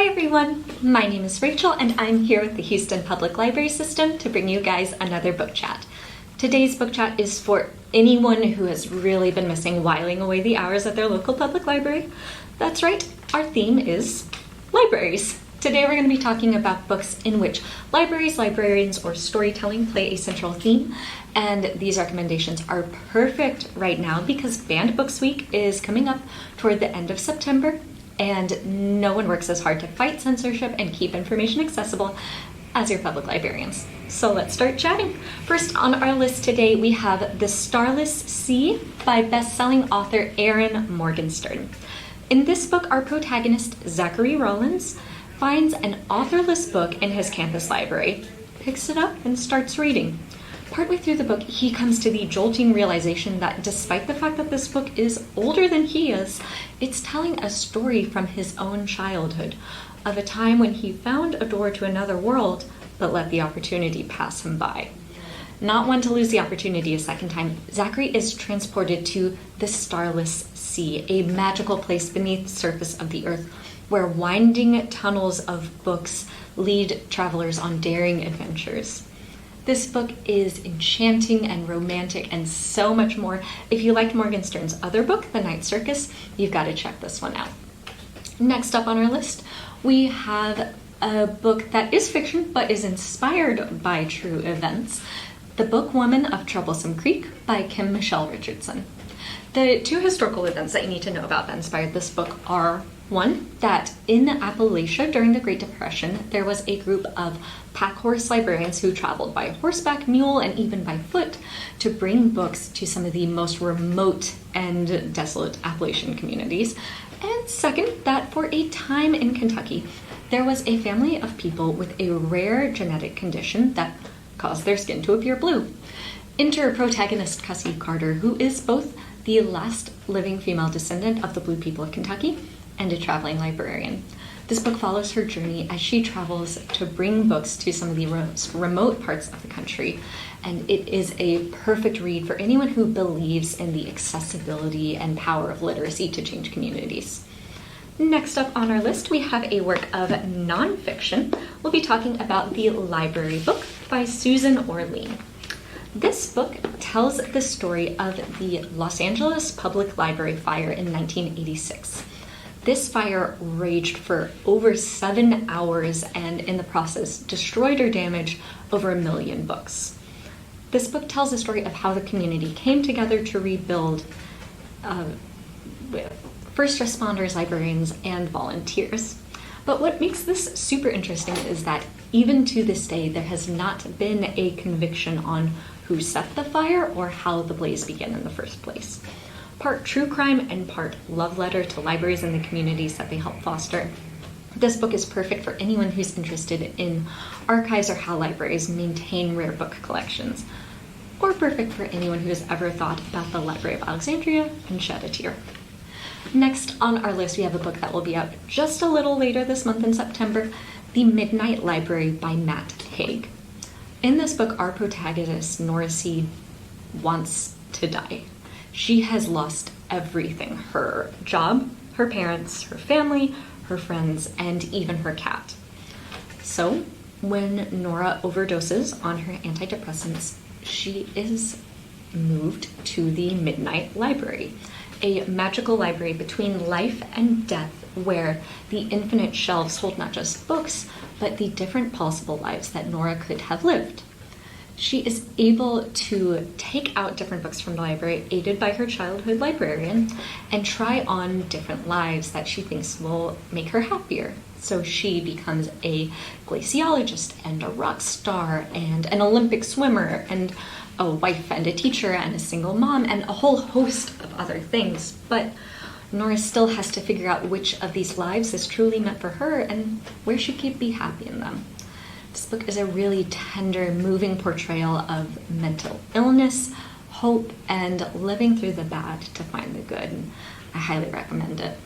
Hi everyone, my name is Rachel and I'm here with the Houston Public Library System to bring you guys another book chat. Today's book chat is for anyone who has really been missing whiling away the hours at their local public library. That's right, our theme is libraries. Today we're going to be talking about books in which libraries, librarians, or storytelling play a central theme, and these recommendations are perfect right now because Banned Books Week is coming up toward the end of September, and no one works as hard to fight censorship and keep information accessible as your public librarians. So let's start chatting. First on our list today we have The Starless Sea by best-selling author Erin Morgenstern. In this book, our protagonist, Zachary Rollins, finds an authorless book in his campus library, picks it up, and starts reading. Partway through the book, he comes to the jolting realization that despite the fact that this book is older than he is, it's telling a story from his own childhood, of a time when he found a door to another world, but let the opportunity pass him by. Not one to lose the opportunity a second time, Zachary is transported to the Starless Sea, a magical place beneath the surface of the earth, where winding tunnels of books lead travelers on daring adventures. This book is enchanting and romantic and so much more. If you liked Morgenstern's other book, The Night Circus, you've got to check this one out. Next up on our list, we have a book that is fiction but is inspired by true events, The Book Woman of Troublesome Creek by Kim Michelle Richardson. The two historical events that you need to know about that inspired this book are, one, that in Appalachia during the Great Depression, there was a group of pack horse librarians who traveled by horseback, mule, and even by foot to bring books to some of the most remote and desolate Appalachian communities. And second, that for a time in Kentucky, there was a family of people with a rare genetic condition that caused their skin to appear blue. Enter protagonist Cassie Carter, who is both the last living female descendant of the Blue people of Kentucky and a traveling librarian. This book follows her journey as she travels to bring books to some of the most remote parts of the country, and it is a perfect read for anyone who believes in the accessibility and power of literacy to change communities. Next up on our list, we have a work of nonfiction. We'll be talking about The Library Book by Susan Orlean. This book tells the story of the Los Angeles Public Library fire in 1986. This fire raged for over 7 hours and in the process destroyed or damaged over 1 million books. This book tells the story of how the community came together to rebuild with first responders, librarians, and volunteers. But what makes this super interesting is that even to this day, there has not been a conviction on who set the fire or how the blaze began in the first place. Part true crime and part love letter to libraries and the communities that they help foster. This book is perfect for anyone who's interested in archives or how libraries maintain rare book collections, or perfect for anyone who has ever thought about the Library of Alexandria and shed a tear. Next on our list, we have a book that will be out just a little later this month in September, The Midnight Library by Matt Haig. In this book, our protagonist, Nora C., wants to die. She has lost everything: her job, her parents, her family, her friends, and even her cat. So, when Nora overdoses on her antidepressants, she is moved to the Midnight Library, a magical library between life and death where the infinite shelves hold not just books, but the different possible lives that Nora could have lived. She is able to take out different books from the library, aided by her childhood librarian, and try on different lives that she thinks will make her happier. So she becomes a glaciologist and a rock star and an Olympic swimmer and a wife and a teacher and a single mom and a whole host of other things. But Nora still has to figure out which of these lives is truly meant for her and where she could be happy in them. This book is a really tender, moving portrayal of mental illness, hope, and living through the bad to find the good. And I highly recommend it.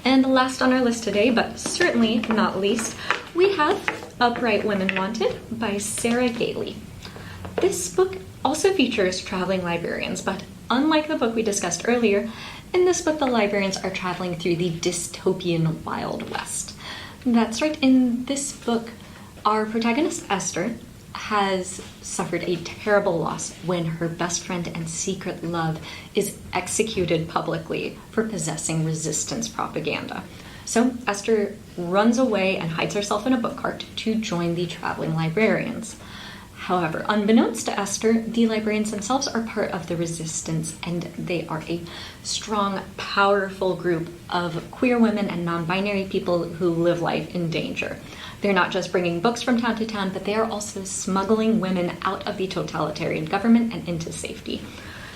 And last on our list today, but certainly not least, we have Upright Women Wanted by Sarah Gailey. This book also features traveling librarians, but unlike the book we discussed earlier, in this book the librarians are traveling through the dystopian Wild West. That's right. In this book, our protagonist, Esther, has suffered a terrible loss when her best friend and secret love is executed publicly for possessing resistance propaganda. So Esther runs away and hides herself in a book cart to join the traveling librarians. However, unbeknownst to Esther, the librarians themselves are part of the resistance, and they are a strong, powerful group of queer women and non-binary people who live life in danger. They're not just bringing books from town to town, but they are also smuggling women out of the totalitarian government and into safety.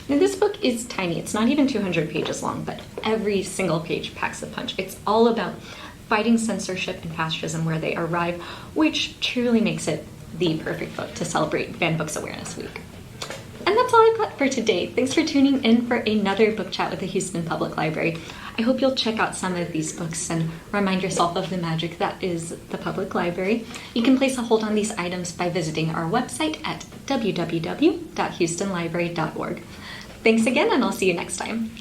Now, this book is tiny. It's not even 200 pages long, but every single page packs a punch. It's all about fighting censorship and fascism where they arrive, which truly makes it the perfect book to celebrate Banned Books Awareness Week. And that's all I've got for today. Thanks for tuning in for another book chat with the Houston Public Library. I hope you'll check out some of these books and remind yourself of the magic that is the public library. You can place a hold on these items by visiting our website at www.houstonlibrary.org. Thanks again, and I'll see you next time.